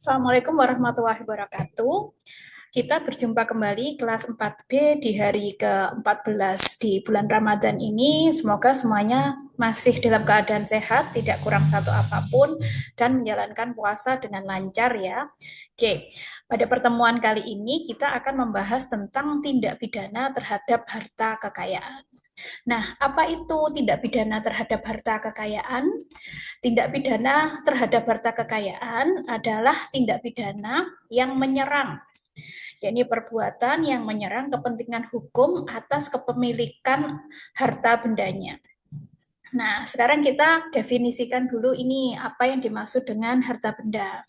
Assalamualaikum warahmatullahi wabarakatuh. Kita berjumpa kembali kelas 4B di hari ke-14 di bulan Ramadan ini. Semoga semuanya masih dalam keadaan sehat, tidak kurang satu apapun, dan menjalankan puasa dengan lancar ya. Oke, pada pertemuan kali ini kita akan membahas tentang tindak pidana terhadap harta kekayaan. Nah, apa itu tindak pidana terhadap harta kekayaan? Tindak pidana terhadap harta kekayaan adalah tindak pidana yang menyerang, yakni perbuatan yang menyerang kepentingan hukum atas kepemilikan harta bendanya. Nah, sekarang kita definisikan dulu ini apa yang dimaksud dengan harta benda.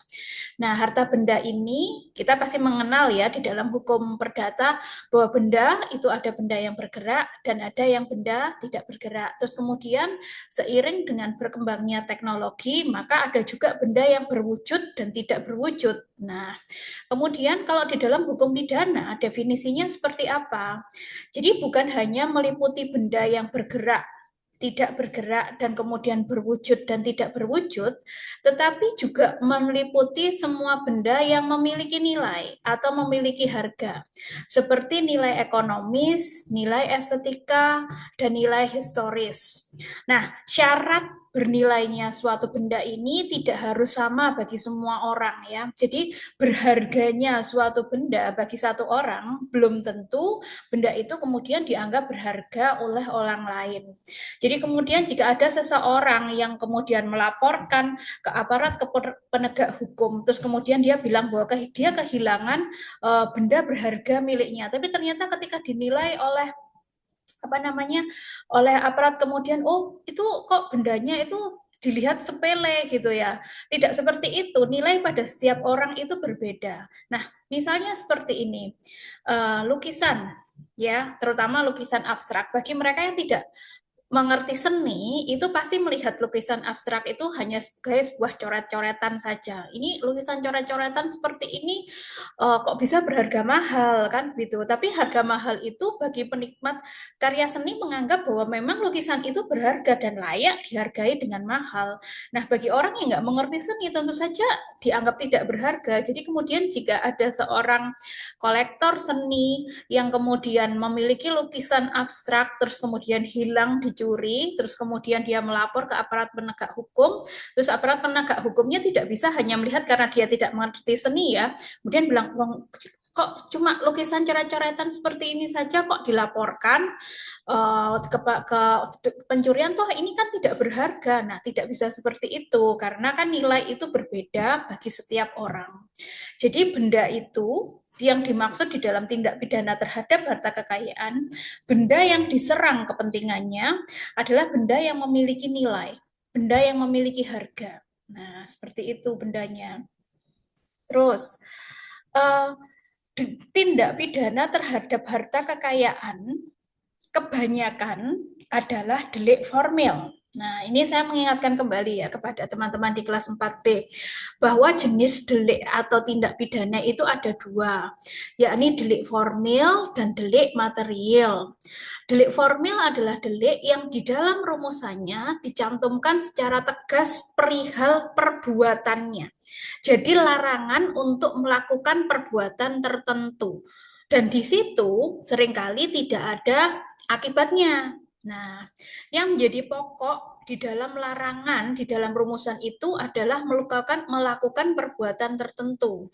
Nah, harta benda ini kita pasti mengenal ya di dalam hukum perdata bahwa benda itu ada benda yang bergerak dan ada yang benda tidak bergerak. Terus kemudian seiring dengan berkembangnya teknologi, maka ada juga benda yang berwujud dan tidak berwujud. Nah, kemudian kalau di dalam hukum pidana definisinya seperti apa? Jadi bukan hanya meliputi benda yang bergerak, tidak bergerak, dan kemudian berwujud dan tidak berwujud, tetapi juga meliputi semua benda yang memiliki nilai atau memiliki harga, seperti nilai ekonomis, nilai estetika, dan nilai historis. Nah, syarat bernilainya suatu benda ini tidak harus sama bagi semua orang ya. Jadi berharganya suatu benda bagi satu orang belum tentu benda itu kemudian dianggap berharga oleh orang lain. Jadi kemudian jika ada seseorang yang kemudian melaporkan ke aparat penegak hukum, terus kemudian dia bilang bahwa dia kehilangan benda berharga miliknya, tapi ternyata ketika dinilai oleh oleh aparat kemudian, oh itu kok bendanya itu dilihat sepele gitu ya. Tidak seperti itu, nilai pada setiap orang itu berbeda. Nah, misalnya seperti ini, lukisan ya, terutama lukisan abstrak. Bagi mereka yang tidak mengerti seni, itu pasti melihat lukisan abstrak itu hanya sebagai sebuah coret-coretan saja. Ini lukisan coret-coretan seperti ini kok bisa berharga mahal kan gitu. Tapi harga mahal itu bagi penikmat karya seni menganggap bahwa memang lukisan itu berharga dan layak dihargai dengan mahal. Nah, bagi orang yang nggak mengerti seni tentu saja dianggap tidak berharga. Jadi kemudian jika ada seorang kolektor seni yang kemudian memiliki lukisan abstrak terus kemudian hilang dicuri, terus kemudian dia melapor ke aparat penegak hukum, terus aparat penegak hukumnya tidak bisa hanya melihat karena dia tidak mengerti seni ya, kemudian bilang kok cuma lukisan coret-coretan seperti ini saja kok dilaporkan ke pencurian, toh ini kan tidak berharga. Nah, tidak bisa seperti itu karena kan nilai itu berbeda bagi setiap orang. Jadi benda itu yang dimaksud di dalam tindak pidana terhadap harta kekayaan, benda yang diserang kepentingannya adalah benda yang memiliki nilai, benda yang memiliki harga. Nah, seperti itu bendanya. Terus, uh, tindak pidana terhadap harta kekayaan kebanyakan adalah delik formil. Nah, ini saya mengingatkan kembali ya kepada teman-teman di kelas 4B bahwa jenis delik atau tindak pidana itu ada dua, yakni delik formil dan delik material. Delik formil adalah delik yang di dalam rumusannya dicantumkan secara tegas perihal perbuatannya. Jadi larangan untuk melakukan perbuatan tertentu. Dan di situ seringkali tidak ada akibatnya. Nah, yang menjadi pokok di dalam larangan, di dalam rumusan itu adalah melakukan perbuatan tertentu.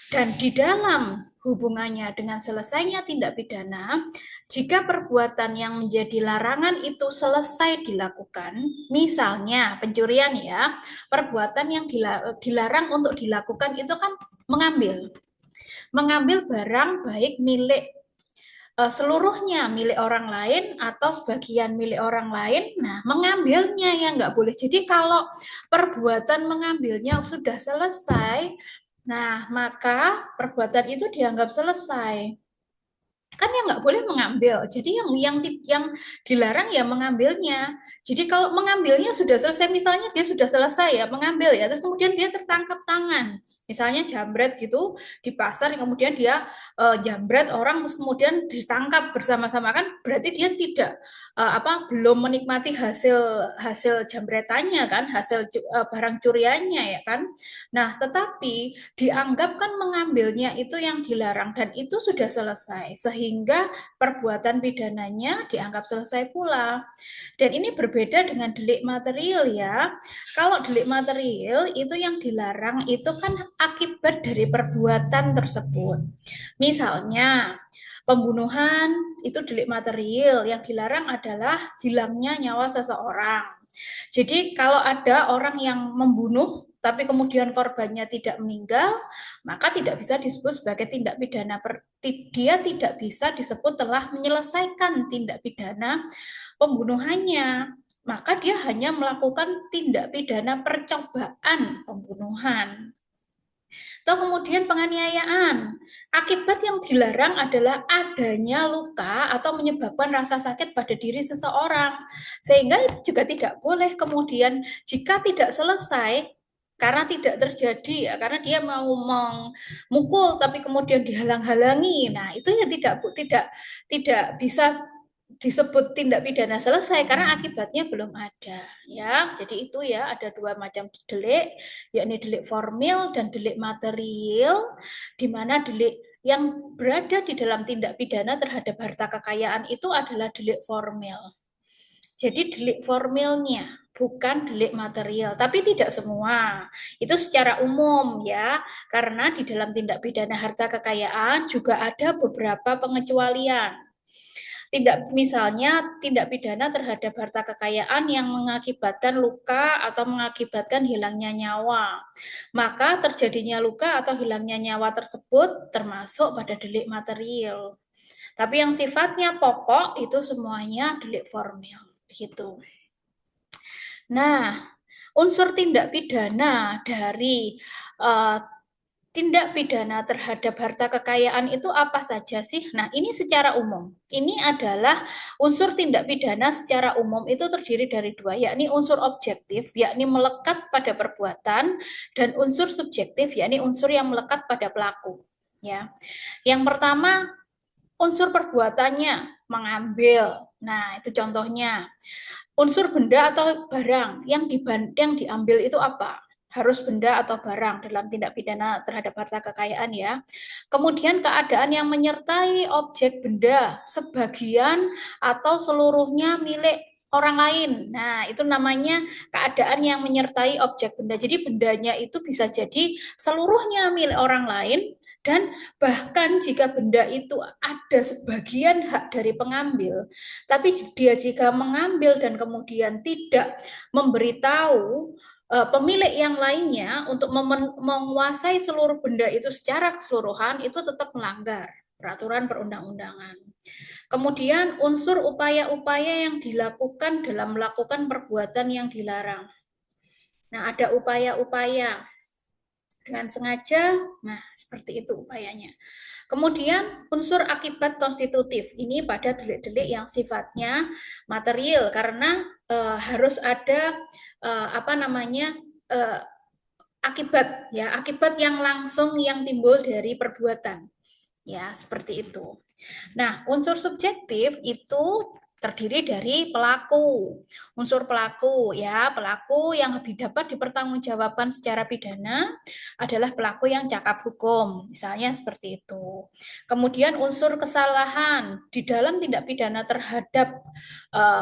Dan di dalam hubungannya dengan selesainya tindak pidana, jika perbuatan yang menjadi larangan itu selesai dilakukan, misalnya pencurian ya, perbuatan yang dilarang untuk dilakukan itu kan mengambil barang baik milik seluruhnya milik orang lain atau sebagian milik orang lain. Nah, mengambilnya yang nggak boleh. Jadi kalau perbuatan mengambilnya sudah selesai, nah maka perbuatan itu dianggap selesai. Kan yang nggak boleh mengambil. Jadi yang dilarang ya mengambilnya. Jadi kalau mengambilnya sudah selesai, misalnya dia sudah selesai ya mengambil ya, terus kemudian dia tertangkap tangan Misalnya jambret gitu di pasar, kemudian dia jambret orang terus kemudian ditangkap bersama-sama, kan berarti dia tidak belum menikmati hasil hasil jambretannya kan, hasil barang curiannya ya kan. Nah, tetapi dianggap kan mengambilnya itu yang dilarang dan itu sudah selesai sehingga perbuatan pidananya dianggap selesai pula. Dan ini berbeda dengan delik material ya. Kalau delik material itu yang dilarang itu kan akibat dari perbuatan tersebut. Misalnya, pembunuhan itu delik material, yang dilarang adalah hilangnya nyawa seseorang. Jadi kalau ada orang yang membunuh tapi kemudian korbannya tidak meninggal, maka tidak bisa disebut sebagai tindak pidana. Dia tidak bisa disebut telah menyelesaikan tindak pidana pembunuhannya. Maka dia hanya melakukan tindak pidana percobaan pembunuhan. Atau kemudian penganiayaan. Akibat yang dilarang adalah adanya luka atau menyebabkan rasa sakit pada diri seseorang. Sehingga itu juga tidak boleh kemudian jika tidak selesai karena tidak terjadi ya, karena dia mau memukul tapi kemudian dihalang-halangi. Nah, itu ya tidak bisa disebut tindak pidana selesai karena akibatnya belum ada ya. Jadi itu ya, ada dua macam delik, yakni delik formil dan delik material, di mana delik yang berada di dalam tindak pidana terhadap harta kekayaan itu adalah delik formil. Jadi delik formilnya, bukan delik material, tapi tidak semua. Itu secara umum ya, karena di dalam tindak pidana harta kekayaan juga ada beberapa pengecualian. Misalnya tindak pidana terhadap harta kekayaan yang mengakibatkan luka atau mengakibatkan hilangnya nyawa. Maka terjadinya luka atau hilangnya nyawa tersebut termasuk pada delik material. Tapi yang sifatnya pokok itu semuanya delik formil. Begitu. Nah, unsur tindak pidana dari tindak pidana terhadap harta kekayaan itu apa saja sih? Nah, ini secara umum. Ini adalah unsur tindak pidana secara umum itu terdiri dari dua, yakni unsur objektif, yakni melekat pada perbuatan, dan unsur subjektif, yakni unsur yang melekat pada pelaku. Ya, yang pertama unsur perbuatannya mengambil. Nah, itu contohnya. Unsur benda atau barang yang diambil itu apa? Harus benda atau barang dalam tindak pidana terhadap harta kekayaan ya. Kemudian keadaan yang menyertai objek benda sebagian atau seluruhnya milik orang lain. Nah, itu namanya keadaan yang menyertai objek benda. Jadi bendanya itu bisa jadi seluruhnya milik orang lain, dan bahkan jika benda itu ada sebagian hak dari pengambil, tapi dia jika mengambil dan kemudian tidak memberitahu pemilik yang lainnya untuk menguasai seluruh benda itu secara keseluruhan, itu tetap melanggar peraturan perundang-undangan. Kemudian unsur upaya-upaya yang dilakukan dalam melakukan perbuatan yang dilarang. Nah, ada upaya-upaya dengan sengaja, nah seperti itu upayanya. Kemudian unsur akibat konstitutif, ini pada delik-delik yang sifatnya material karena harus ada akibat ya, akibat yang langsung yang timbul dari perbuatan. Ya, seperti itu. Nah, unsur subjektif itu terdiri dari pelaku. Unsur pelaku ya, pelaku yang dapat dipertanggungjawabkan secara pidana adalah pelaku yang cakap hukum, misalnya seperti itu. Kemudian unsur kesalahan di dalam tindak pidana terhadap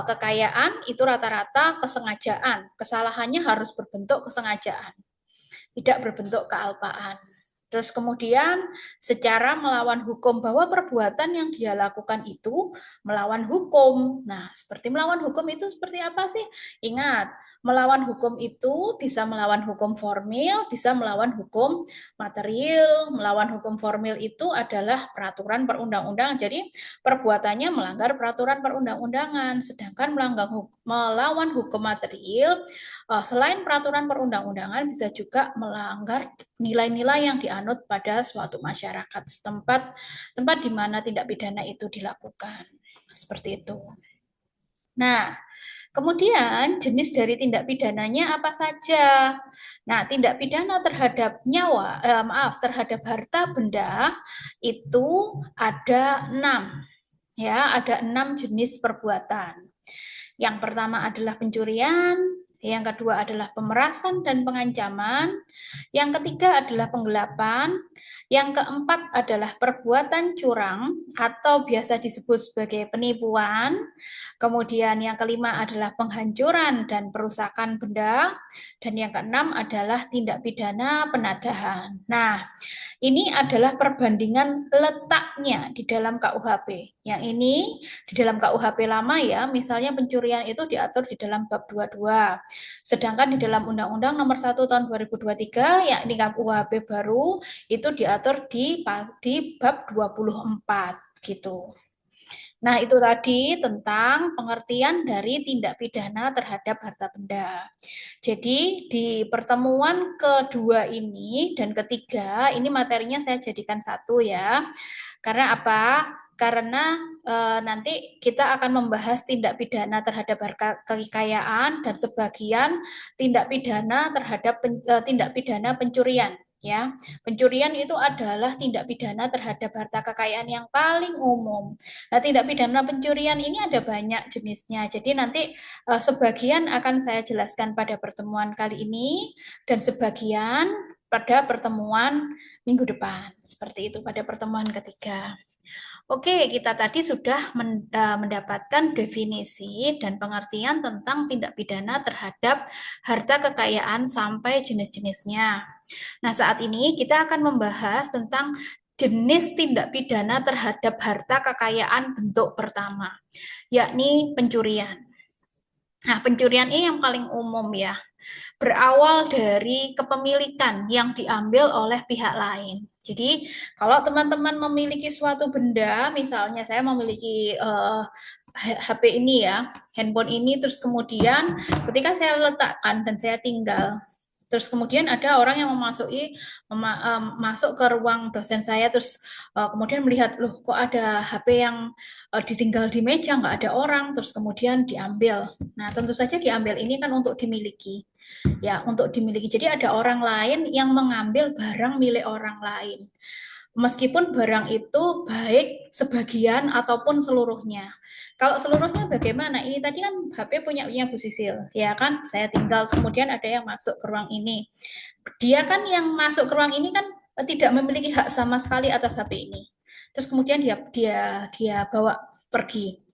kekayaan itu rata-rata kesengajaan. Kesalahannya harus berbentuk kesengajaan, tidak berbentuk kealpaan. Terus kemudian secara melawan hukum, bahwa perbuatan yang dia lakukan itu melawan hukum. Nah, seperti melawan hukum itu seperti apa sih? Ingat, melawan hukum itu bisa melawan hukum formil, bisa melawan hukum material. Melawan hukum formil itu adalah peraturan perundang-undangan. Jadi perbuatannya melanggar peraturan perundang-undangan. Sedangkan melawan hukum material, selain peraturan perundang-undangan, bisa juga melanggar nilai-nilai yang dianut pada suatu masyarakat setempat, tempat di mana tindak pidana itu dilakukan. Seperti itu. Nah, kemudian jenis dari tindak pidananya apa saja? Nah, tindak pidana terhadap nyawa, terhadap harta benda itu ada 6, ya, ada 6 jenis perbuatan. Yang pertama adalah pencurian, yang kedua adalah pemerasan dan pengancaman, yang ketiga adalah penggelapan, yang keempat adalah perbuatan curang atau biasa disebut sebagai penipuan, kemudian yang kelima adalah penghancuran dan perusakan benda, dan yang keenam adalah tindak pidana penadahan. Nah, ini adalah perbandingan letaknya di dalam KUHP. Yang ini di dalam KUHP lama ya, misalnya pencurian itu diatur di dalam bab 22. Sedangkan di dalam Undang-Undang Nomor 1 Tahun 2023, yakni KUHP baru, itu diatur di bab 24 gitu. Nah, itu tadi tentang pengertian dari tindak pidana terhadap harta benda. Jadi, di pertemuan kedua ini dan ketiga, ini materinya saya jadikan satu ya. Karena apa? Karena nanti kita akan membahas tindak pidana terhadap harta kekayaan dan sebagian tindak pidana terhadap tindak pidana pencurian. Ya, pencurian itu adalah tindak pidana terhadap harta kekayaan yang paling umum. Nah, tindak pidana pencurian ini ada banyak jenisnya. Jadi nanti sebagian akan saya jelaskan pada pertemuan kali ini dan sebagian pada pertemuan minggu depan. Seperti itu pada pertemuan ketiga. Oke, kita tadi sudah mendapatkan definisi dan pengertian tentang tindak pidana terhadap harta kekayaan sampai jenis-jenisnya. Nah, saat ini kita akan membahas tentang jenis tindak pidana terhadap harta kekayaan bentuk pertama, yakni pencurian. Nah, pencurian ini yang paling umum ya, berawal dari kepemilikan yang diambil oleh pihak lain. Jadi, kalau teman-teman memiliki suatu benda, misalnya saya memiliki HP ini ya, handphone ini, terus kemudian ketika saya letakkan dan saya tinggal, terus kemudian ada orang yang masuk ke ruang dosen saya, terus kemudian melihat, loh kok ada HP yang ditinggal di meja, nggak ada orang, terus kemudian diambil. Nah, tentu saja diambil ini kan untuk dimiliki. Ya, untuk dimiliki. Jadi ada orang lain yang mengambil barang milik orang lain. Meskipun barang itu baik sebagian ataupun seluruhnya. Kalau seluruhnya bagaimana? Ini tadi kan HP punya Bu Sisil, ya kan? Saya tinggal, kemudian ada yang masuk ke ruang ini. Dia kan yang masuk ke ruang ini kan tidak memiliki hak sama sekali atas HP ini. Terus kemudian dia bawa pergi.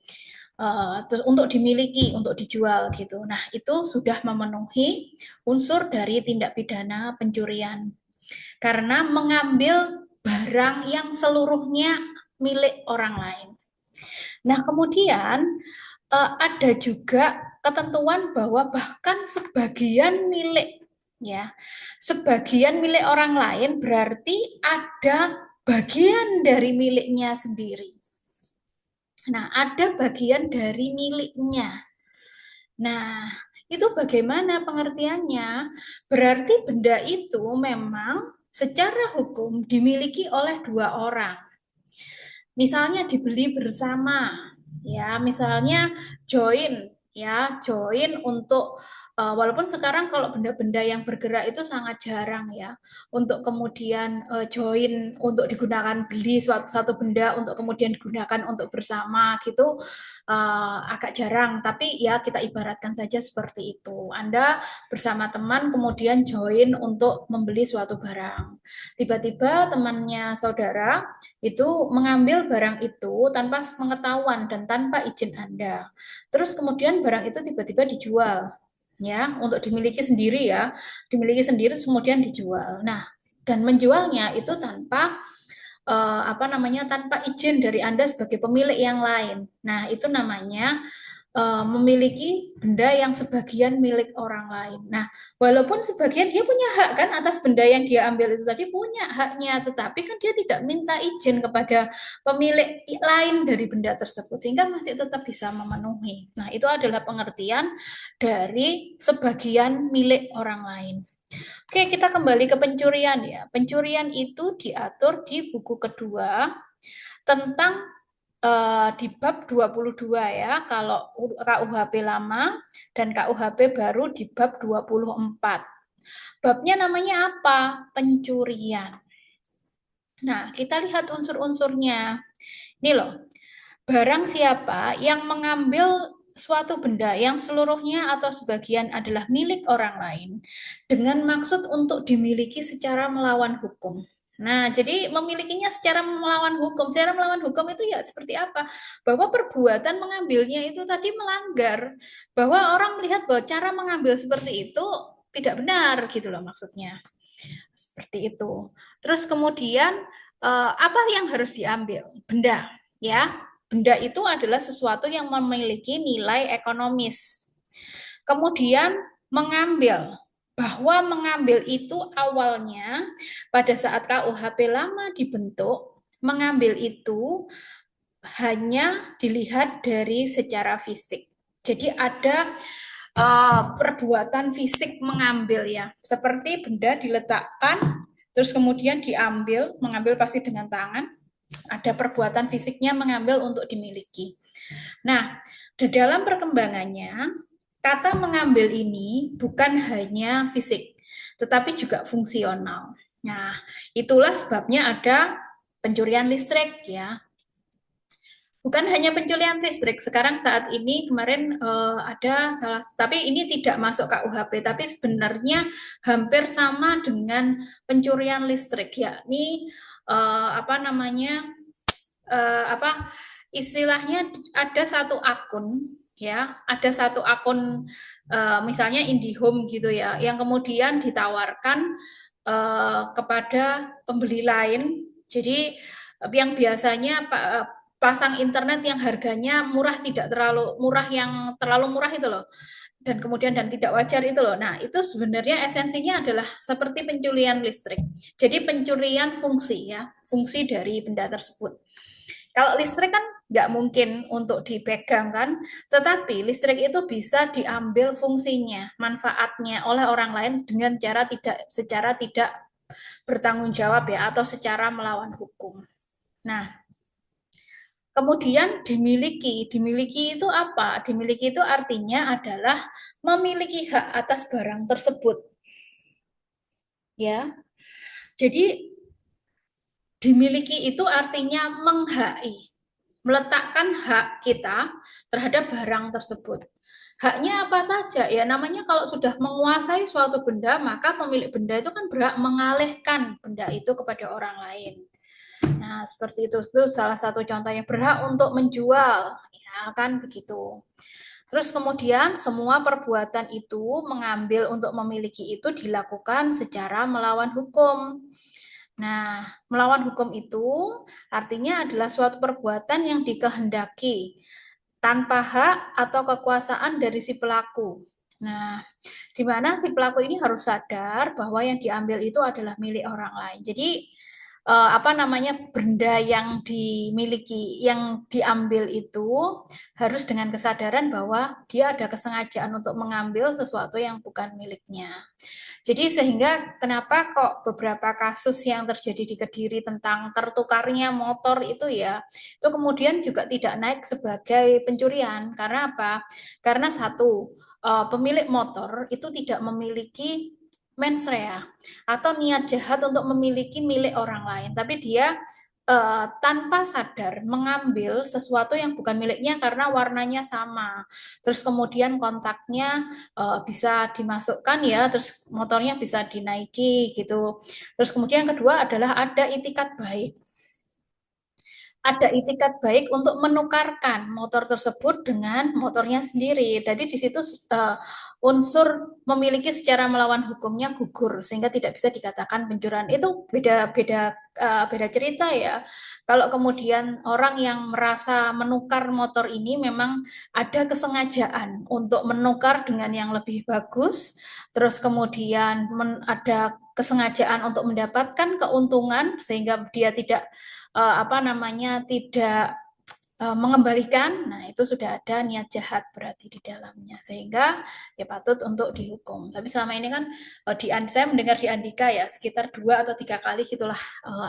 Terus untuk dimiliki, untuk dijual gitu. Nah, itu sudah memenuhi unsur dari tindak pidana pencurian. Karena mengambil barang yang seluruhnya milik orang lain. Nah, kemudian ada juga ketentuan bahwa bahkan sebagian milik ya, sebagian milik orang lain berarti ada bagian dari miliknya sendiri. Nah, ada bagian dari miliknya. Nah, itu bagaimana pengertiannya? Berarti benda itu memang secara hukum dimiliki oleh dua orang. Misalnya dibeli bersama, ya, misalnya join untuk walaupun sekarang kalau benda-benda yang bergerak itu sangat jarang ya, untuk kemudian join untuk digunakan, beli satu benda untuk kemudian digunakan untuk bersama gitu, agak jarang. Tapi ya kita ibaratkan saja seperti itu. Anda bersama teman kemudian join untuk membeli suatu barang. Tiba-tiba temannya saudara itu mengambil barang itu tanpa pengetahuan dan tanpa izin Anda. Terus kemudian barang itu tiba-tiba dijual, ya, untuk dimiliki sendiri ya, dimiliki sendiri kemudian dijual. Nah, dan menjualnya itu tanpa tanpa izin dari Anda sebagai pemilik yang lain. Nah, itu namanya memiliki benda yang sebagian milik orang lain. Nah, walaupun sebagian dia punya hak kan atas benda yang dia ambil itu tadi, punya haknya, tetapi kan dia tidak minta izin kepada pemilik lain dari benda tersebut sehingga masih tetap bisa memenuhi. Nah, itu adalah pengertian dari sebagian milik orang lain. Oke, kita kembali ke pencurian ya. Pencurian itu diatur di buku kedua tentang di bab 22 ya, kalau KUHP lama dan KUHP baru di bab 24. Babnya namanya apa? Pencurian. Nah, kita lihat unsur-unsurnya. Ini loh, barang siapa yang mengambil suatu benda yang seluruhnya atau sebagian adalah milik orang lain dengan maksud untuk dimiliki secara melawan hukum. Nah, jadi memilikinya secara melawan hukum. Secara melawan hukum itu ya seperti apa? Bahwa perbuatan mengambilnya itu tadi melanggar. Bahwa orang melihat bahwa cara mengambil seperti itu tidak benar gitu loh maksudnya. Seperti itu. Terus kemudian apa yang harus diambil? Benda, ya. Benda itu adalah sesuatu yang memiliki nilai ekonomis. Kemudian mengambil, bahwa mengambil itu awalnya pada saat KUHP lama dibentuk, mengambil itu hanya dilihat dari secara fisik. Jadi ada perbuatan fisik mengambil ya, seperti benda diletakkan, terus kemudian diambil, mengambil pasti dengan tangan, ada perbuatan fisiknya mengambil untuk dimiliki. Nah, di dalam perkembangannya, kata mengambil ini bukan hanya fisik, tetapi juga fungsional. Nah, itulah sebabnya ada pencurian listrik ya. Bukan hanya pencurian listrik, sekarang saat ini kemarin ada salah, tapi ini tidak masuk KUHP, tapi sebenarnya hampir sama dengan pencurian listrik, yakni apa namanya, apa istilahnya ada satu akun ya, ada satu akun misalnya IndiHome gitu ya, yang kemudian ditawarkan kepada pembeli lain. Jadi yang biasanya pasang internet yang harganya murah, tidak terlalu murah, yang terlalu murah itu loh, dan kemudian dan tidak wajar itu loh. Nah, itu sebenarnya esensinya adalah seperti pencurian listrik. Jadi pencurian fungsi ya, fungsi dari benda tersebut. Kalau listrik kan nggak mungkin untuk dipegang kan, tetapi listrik itu bisa diambil fungsinya, manfaatnya oleh orang lain dengan cara tidak, secara tidak bertanggung jawab ya, atau secara melawan hukum. Nah, kemudian dimiliki. Dimiliki itu apa? Dimiliki itu artinya adalah memiliki hak atas barang tersebut. Ya. Jadi dimiliki itu artinya menghaki, meletakkan hak kita terhadap barang tersebut. Haknya apa saja? Ya namanya kalau sudah menguasai suatu benda, maka pemilik benda itu kan berhak mengalihkan benda itu kepada orang lain. Nah, seperti itu salah satu contohnya, berhak untuk menjual, ya kan begitu. Terus kemudian semua perbuatan itu mengambil untuk memiliki itu dilakukan secara melawan hukum. Nah, melawan hukum itu artinya adalah suatu perbuatan yang dikehendaki tanpa hak atau kekuasaan dari si pelaku. Nah, di mana si pelaku ini harus sadar bahwa yang diambil itu adalah milik orang lain. Jadi apa namanya, benda yang dimiliki, yang diambil itu harus dengan kesadaran bahwa dia ada kesengajaan untuk mengambil sesuatu yang bukan miliknya. Jadi sehingga kenapa kok beberapa kasus yang terjadi di Kediri tentang tertukarnya motor itu ya, itu kemudian juga tidak naik sebagai pencurian. Karena apa? Karena satu, pemilik motor itu tidak memiliki mens rea atau niat jahat untuk memiliki milik orang lain, tapi dia tanpa sadar mengambil sesuatu yang bukan miliknya karena warnanya sama. Terus kemudian kontaknya bisa dimasukkan ya, terus motornya bisa dinaiki gitu. Terus kemudian yang kedua adalah ada itikat baik. Ada itikat baik untuk menukarkan motor tersebut dengan motornya sendiri. Jadi di situ unsur memiliki secara melawan hukumnya gugur sehingga tidak bisa dikatakan pencurian. Itu beda cerita ya. Kalau kemudian orang yang merasa menukar motor ini memang ada kesengajaan untuk menukar dengan yang lebih bagus, terus kemudian ada kesengajaan untuk mendapatkan keuntungan sehingga dia tidak apa namanya, tidak mengembalikan, nah itu sudah ada niat jahat berarti di dalamnya, sehingga ya patut untuk dihukum. Tapi selama ini kan saya mendengar di Andika ya sekitar 2 atau 3 kali gitulah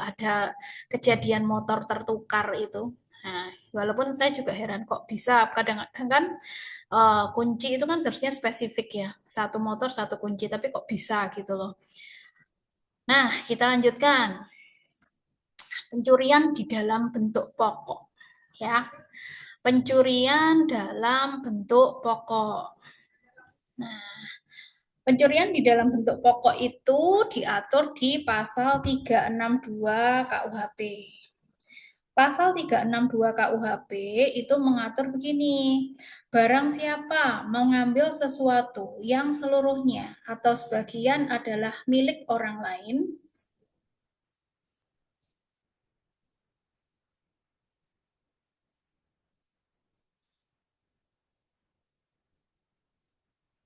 ada kejadian motor tertukar itu. Nah, walaupun saya juga heran kok bisa kadang-kadang kan kunci itu kan seharusnya spesifik ya, satu motor satu kunci, tapi kok bisa gitu loh. Nah, kita lanjutkan pencurian di dalam bentuk pokok ya. Pencurian dalam bentuk pokok. Nah, pencurian di dalam bentuk pokok itu diatur di pasal 362 KUHP. Pasal 362 KUHP itu mengatur begini, barang siapa mengambil sesuatu yang seluruhnya atau sebagian adalah milik orang lain,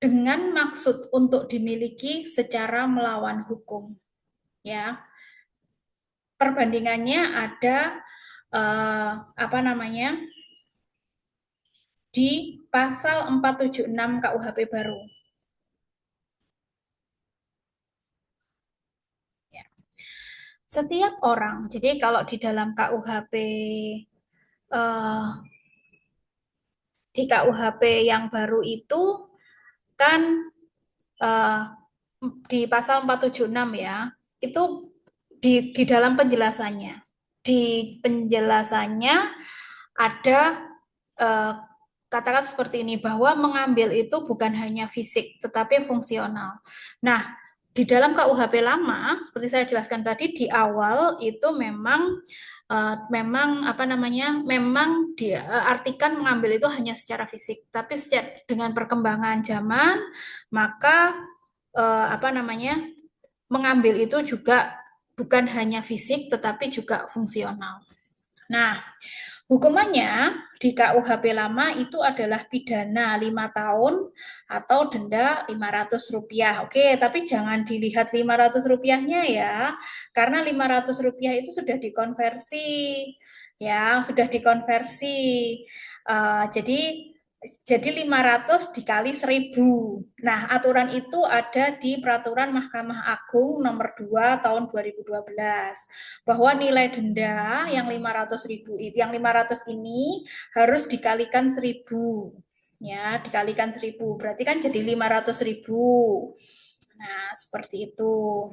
dengan maksud untuk dimiliki secara melawan hukum. Ya, perbandingannya ada apa namanya di pasal 476 KUHP baru. Ya. Setiap orang, jadi kalau di dalam KUHP di KUHP yang baru itu kan uh, di pasal 476 ya, itu di dalam penjelasannya. Di penjelasannya ada uh, katakan seperti ini, bahwa mengambil itu bukan hanya fisik, tetapi fungsional. Nah, di dalam KUHP lama, seperti saya jelaskan tadi, di awal itu memang apa namanya, memang diartikan mengambil itu hanya secara fisik, tapi dengan perkembangan zaman, maka apa namanya, mengambil itu juga bukan hanya fisik, tetapi juga fungsional. Nah, hukumannya di KUHP lama itu adalah pidana 5 tahun atau denda Rp500. Oke, tapi jangan dilihat Rp500-nya ya, karena Rp500 itu sudah dikonversi, ya, sudah dikonversi. Jadi 500 dikali 1.000. Nah, aturan itu ada di Peraturan Mahkamah Agung nomor 2 tahun 2012 bahwa nilai denda yang 500.000 yang 500 ini harus dikalikan 1.000. Ya, dikalikan 1.000. Berarti kan jadi 500.000. Nah, seperti itu.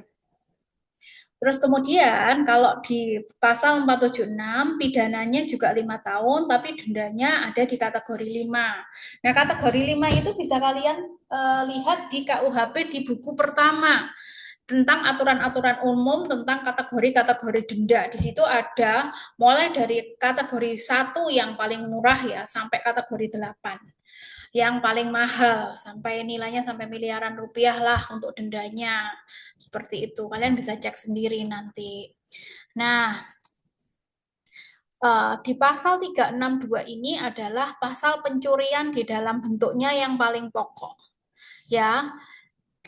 Terus kemudian kalau di pasal 476 pidananya juga 5 tahun tapi dendanya ada di kategori 5. Nah, kategori 5 itu bisa kalian lihat di KUHP di buku pertama tentang aturan-aturan umum tentang kategori-kategori denda. Di situ ada mulai dari kategori 1 yang paling murah ya sampai kategori 8 yang paling mahal sampai nilainya sampai miliaran rupiah lah untuk dendanya. Seperti itu. Kalian bisa cek sendiri nanti. Nah, di pasal 362 ini adalah pasal pencurian di dalam bentuknya yang paling pokok. Ya,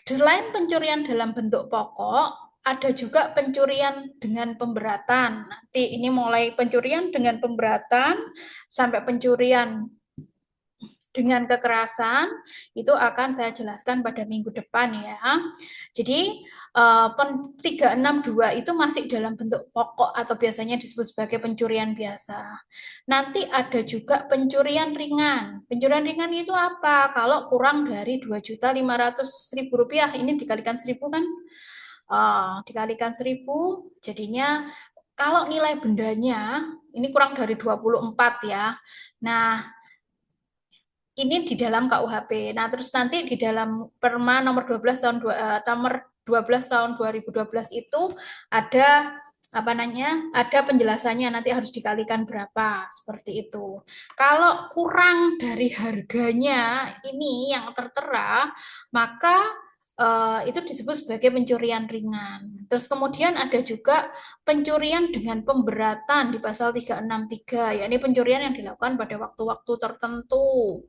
selain pencurian dalam bentuk pokok, ada juga pencurian dengan pemberatan. Nanti ini mulai pencurian dengan pemberatan sampai pencurian dengan kekerasan itu akan saya jelaskan pada minggu depan ya. Jadi 362 itu masih dalam bentuk pokok atau biasanya disebut sebagai pencurian biasa. Nanti ada juga pencurian ringan. Pencurian ringan itu apa? Kalau kurang dari 2.500.000 rupiah, ini dikalikan 1.000 kan? Dikalikan 1.000, jadinya kalau nilai bendanya ini kurang dari 24 ya. Nah, ini di dalam KUHP. Nah, terus nanti di dalam Perma nomor 12 tahun nomor 12 tahun 2012 itu ada apa namanya? Ada penjelasannya nanti harus dikalikan berapa seperti itu. Kalau kurang dari harganya ini yang tertera, maka itu disebut sebagai pencurian ringan. Terus kemudian ada juga pencurian dengan pemberatan di pasal 363, yakni pencurian yang dilakukan pada waktu-waktu tertentu.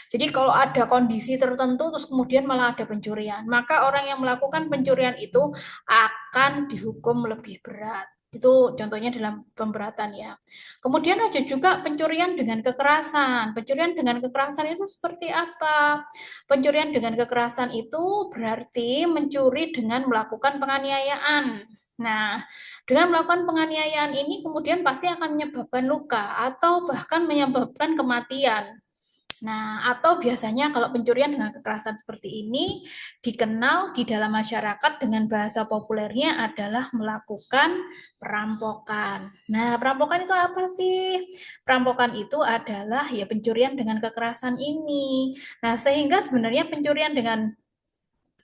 Jadi kalau ada kondisi tertentu terus kemudian malah ada pencurian, maka orang yang melakukan pencurian itu akan dihukum lebih berat. Itu contohnya dalam pemberatan ya. Kemudian ada juga pencurian dengan kekerasan. Pencurian dengan kekerasan itu seperti apa? Pencurian dengan kekerasan itu berarti mencuri dengan melakukan penganiayaan. Nah, dengan melakukan penganiayaan ini kemudian pasti akan menyebabkan luka atau bahkan menyebabkan kematian. Nah, atau biasanya kalau pencurian dengan kekerasan seperti ini dikenal di dalam masyarakat dengan bahasa populernya adalah melakukan perampokan. Nah, perampokan itu apa sih? Perampokan itu adalah ya pencurian dengan kekerasan ini. Nah, sehingga sebenarnya pencurian dengan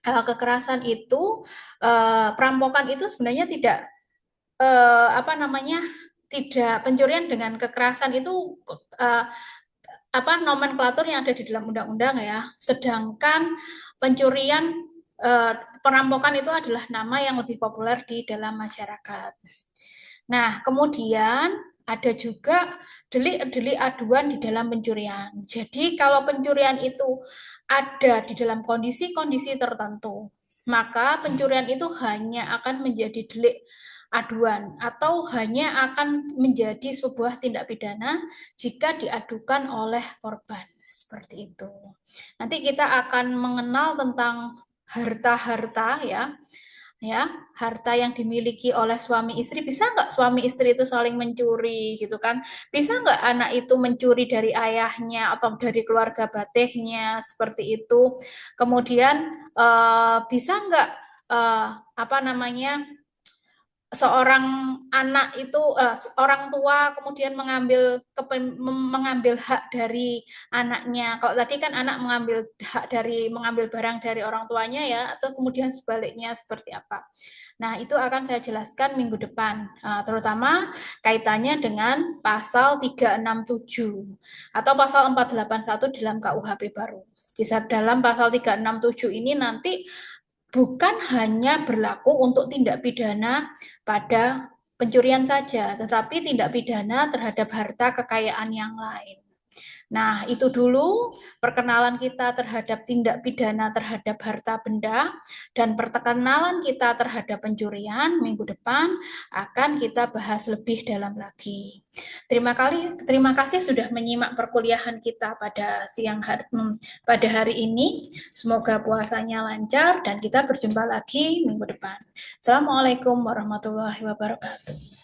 kekerasan itu, perampokan itu sebenarnya tidak apa namanya, tidak pencurian dengan kekerasan itu eh, apa nomenklatur yang ada di dalam undang-undang ya. Sedangkan pencurian perampokan itu adalah nama yang lebih populer di dalam masyarakat. Nah, kemudian ada juga delik-delik aduan di dalam pencurian. Jadi, kalau pencurian itu ada di dalam kondisi-kondisi tertentu, maka pencurian itu hanya akan menjadi delik aduan atau hanya akan menjadi sebuah tindak pidana jika diadukan oleh korban. Seperti itu. Nanti kita akan mengenal tentang harta-harta ya harta yang dimiliki oleh suami istri. Bisa nggak suami istri itu saling mencuri gitu kan, bisa nggak anak itu mencuri dari ayahnya atau dari keluarga batehnya seperti itu. Kemudian bisa nggak eh, apa namanya seorang anak itu orang tua kemudian mengambil hak dari anaknya. Kalau tadi kan anak mengambil hak dari mengambil barang dari orang tuanya ya, atau kemudian sebaliknya seperti apa. Nah, itu akan saya jelaskan minggu depan, terutama kaitannya dengan pasal 367 atau pasal 481 dalam KUHP baru. Di dalam pasal 367 ini nanti bukan hanya berlaku untuk tindak pidana pada pencurian saja, tetapi tindak pidana terhadap harta kekayaan yang lain. Nah, itu dulu perkenalan kita terhadap tindak pidana terhadap harta benda dan perkenalan kita terhadap pencurian. Minggu depan akan kita bahas lebih dalam lagi. Terima kasih sudah menyimak perkuliahan kita pada hari ini. Semoga puasanya lancar dan kita berjumpa lagi minggu depan. Assalamualaikum warahmatullahi wabarakatuh.